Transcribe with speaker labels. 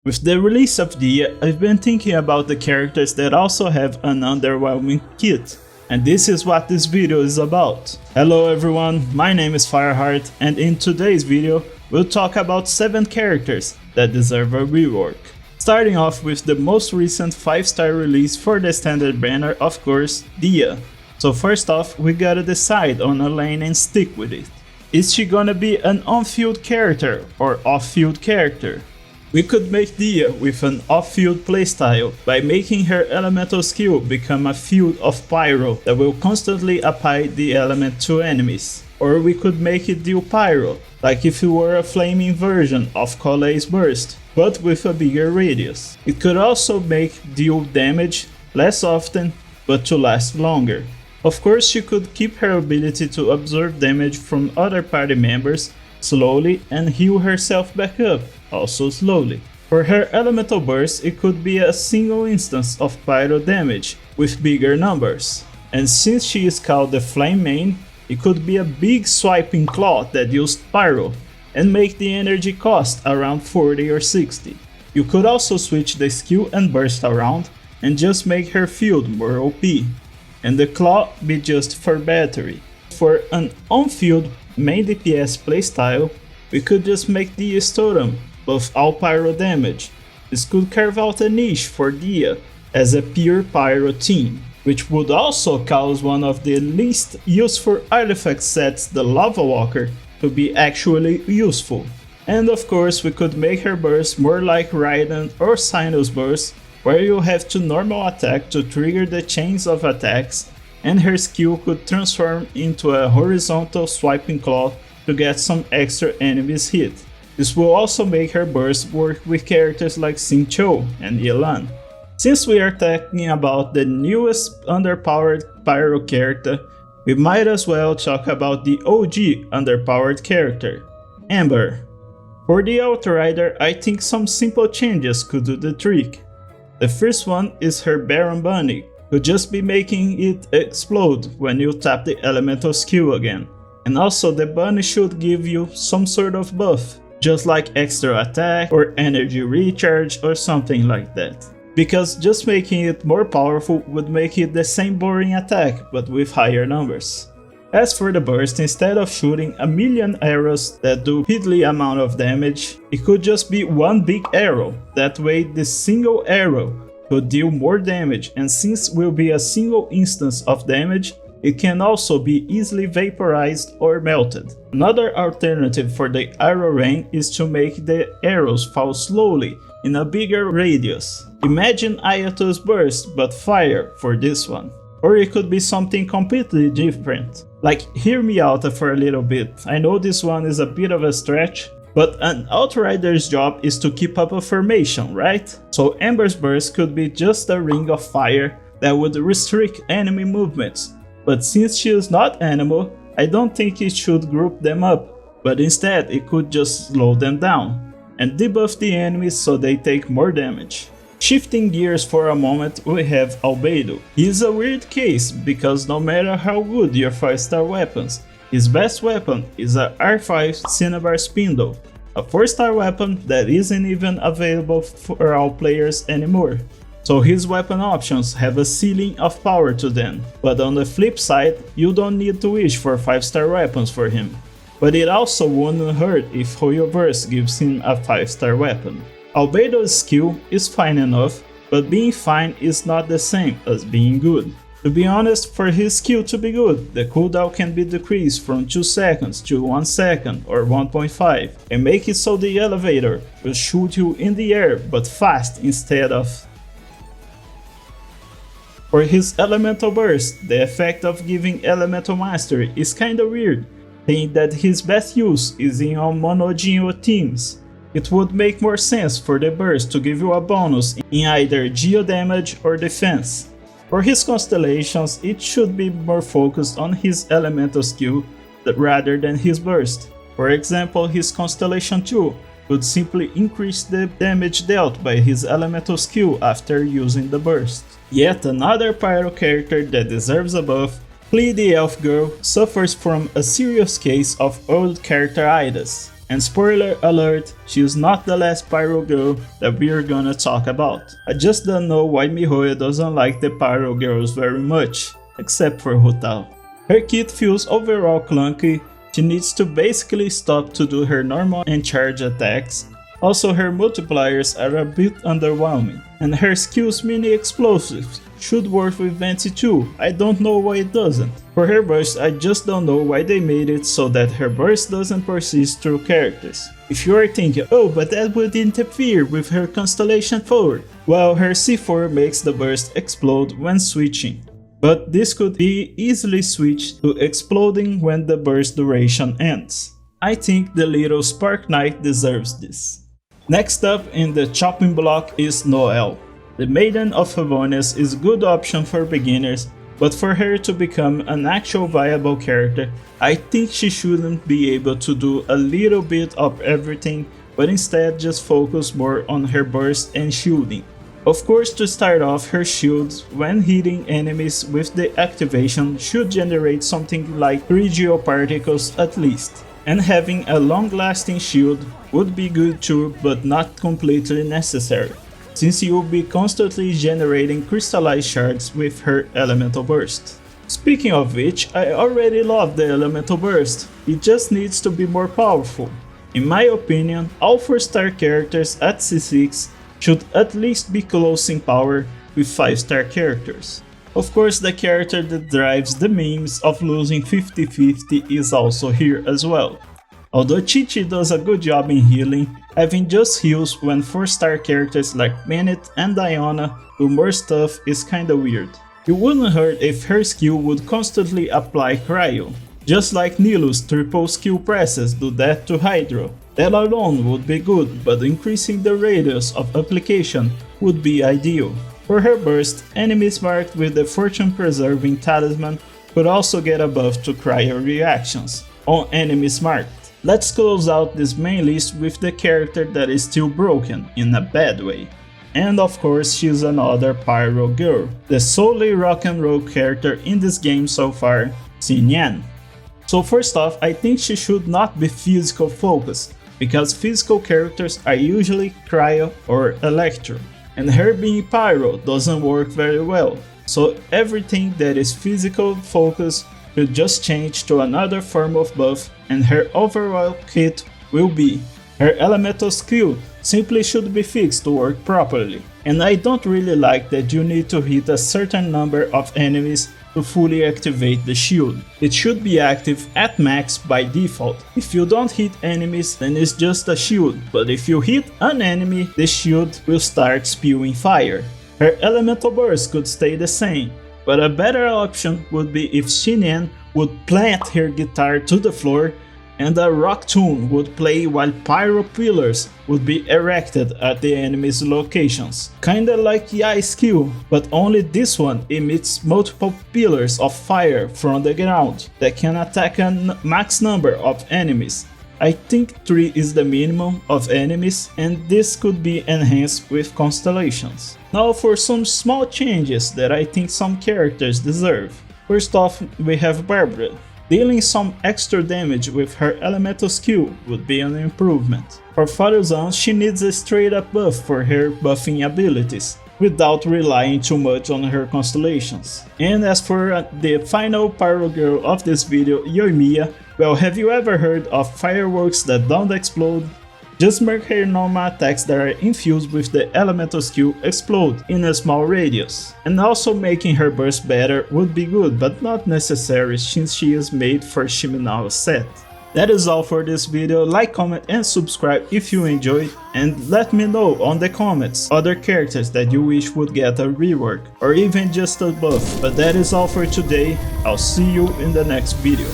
Speaker 1: With the release of Dehya, I've been thinking about the characters that also have an underwhelming kit, and this is what this video is about. Hello everyone, my name is Fireheart, and in today's video we'll talk about 7 characters that deserve a rework. Starting off with the most recent 5-star release for the standard banner, of course, Dehya. So first off, we gotta decide on a lane and stick with it. Is she gonna be an on-field character or off-field character? We could make Dehya with an off-field playstyle by making her elemental skill become a field of pyro that will constantly apply the element to enemies. Or we could make it deal pyro, like if it were a flaming version of Klee's burst, but with a bigger radius. It could also make deal damage less often, but to last longer. Of course, she could keep her ability to absorb damage from other party members slowly and heal herself back up, also slowly. For her elemental burst, it could be a single instance of pyro damage with bigger numbers. And since she is called the Flame main, it could be a big swiping claw that used pyro and make the energy cost around 40 or 60. You could also switch the skill and burst around and just make her field more OP, and the claw be just for battery. For an on-field main DPS playstyle, we could just make Dehya's totem buff all pyro damage. This could carve out a niche for Dehya as a pure pyro team, which would also cause one of the least useful artifact sets, the Lava Walker, to be actually useful. And of course, we could make her burst more like Raiden or Sinnoh's burst, where you have to normal attack to trigger the chains of attacks, and her skill could transform into a horizontal swiping claw to get some extra enemies hit. This will also make her burst work with characters like Xingqiu and Yelan. Since we are talking about the newest underpowered pyro character, we might as well talk about the OG underpowered character, Ember. For the Outrider, I think some simple changes could do the trick. The first one is her Baron Bunny, could just be making it explode when you tap the elemental skill again. And also the bunny should give you some sort of buff, just like extra attack or energy recharge or something like that. Because just making it more powerful would make it the same boring attack but with higher numbers. As for the burst, instead of shooting a million arrows that do piddly amount of damage, it could just be one big arrow. That way this single arrow could deal more damage, and since will be a single instance of damage, it can also be easily vaporized or melted. Another alternative for the arrow rain is to make the arrows fall slowly in a bigger radius. Imagine Ayato's burst but fire for this one. Or it could be something completely different. Like, hear me out for a little bit, I know this one is a bit of a stretch, but an Outrider's job is to keep up a formation, right? So Ember's burst could be just a ring of fire that would restrict enemy movements. But since she is not animal, I don't think it should group them up, but instead it could just slow them down and debuff the enemies so they take more damage. Shifting gears for a moment, we have Albedo. He is a weird case because no matter how good your 5-star weapons, his best weapon is a R5 Cinnabar Spindle, a 4-star weapon that isn't even available for all players anymore. So his weapon options have a ceiling of power to them, but on the flip side, you don't need to wish for 5-star weapons for him. But it also wouldn't hurt if Hoyoverse gives him a 5-star weapon. Albedo's skill is fine enough, but being fine is not the same as being good. To be honest, for his skill to be good, the cooldown can be decreased from 2 seconds to 1 second or 1.5, and make it so the elevator will shoot you in the air but fast instead of. For his elemental burst, the effect of giving elemental mastery is kinda weird, saying that his best use is in all mono-geo teams. It would make more sense for the burst to give you a bonus in either geo damage or defense. For his constellations, it should be more focused on his elemental skill rather than his burst. For example, his constellation 2 could simply increase the damage dealt by his elemental skill after using the burst. Yet another pyro character that deserves a buff, Klee the elf girl, suffers from a serious case of old characteritis. And spoiler alert, she is not the last pyro girl that we are gonna talk about. I just don't know why miHoYo doesn't like the pyro girls very much, except for Hutao. Her kit feels overall clunky, she needs to basically stop to do her normal and charge attacks. Also her multipliers are a bit underwhelming, and her skills mini explosives should work with Venti too, I don't know why it doesn't. For her burst, I just don't know why they made it so that her burst doesn't persist through characters. If you are thinking, oh but that would interfere with her constellation forward, well her C4 makes the burst explode when switching. But this could be easily switched to exploding when the burst duration ends. I think the little Spark Knight deserves this. Next up in the chopping block is Noelle. The Maiden of Favonius is a good option for beginners, but for her to become an actual viable character, I think she shouldn't be able to do a little bit of everything, but instead just focus more on her burst and shielding. Of course, to start off, her shields when hitting enemies with the activation should generate something like 3 geoparticles at least. And having a long-lasting shield would be good too, but not completely necessary, since you will be constantly generating crystallized shards with her elemental burst. Speaking of which, I already love the elemental burst, it just needs to be more powerful. In my opinion, all 4-star characters at C6 should at least be close in power with 5-star characters. Of course, the character that drives the memes of losing 50-50 is also here as well. Although Chi-Chi does a good job in healing, having just heals when 4-star characters like Bennett and Diana do more stuff is kinda weird. It wouldn't hurt if her skill would constantly apply cryo, just like Nilu's triple skill presses do that to Hydro. That alone would be good, but increasing the radius of application would be ideal. For her burst, enemies marked with the fortune preserving talisman could also get a buff to cryo reactions on enemies marked. Let's close out this main list with the character that is still broken, in a bad way. And of course she's another pyro girl, the solely rock and roll character in this game so far, Xinyan. So first off, I think she should not be physical focused, because physical characters are usually cryo or electro, and her being pyro doesn't work very well, so everything that is physical focused will just change to another form of buff, and her overall kit will be. Her elemental skill simply should be fixed to work properly, and I don't really like that you need to hit a certain number of enemies to fully activate the shield. It should be active at max by default. If you don't hit enemies, then it's just a shield, but if you hit an enemy, the shield will start spewing fire. Her elemental burst could stay the same, but a better option would be if Xinyan would plant her guitar to the floor and a rock tune would play while pyro pillars would be erected at the enemy's locations. Kinda like Yai's skill, but only this one emits multiple pillars of fire from the ground that can attack a max number of enemies. I think 3 is the minimum of enemies, and this could be enhanced with constellations. Now for some small changes that I think some characters deserve. First off, we have Barbara. Dealing some extra damage with her elemental skill would be an improvement. For Faruzan, she needs a straight up buff for her buffing abilities, without relying too much on her constellations. And as for the final pyro girl of this video, Yoimiya, well, have you ever heard of fireworks that don't explode? Just make her normal attacks that are infused with the elemental skill explode in a small radius. And also making her burst better would be good, but not necessary since she is made for Shiminawa's set. That is all for this video. Like, comment and subscribe if you enjoyed, and let me know on the comments other characters that you wish would get a rework or even just a buff. But that is all for today. I'll see you in the next video.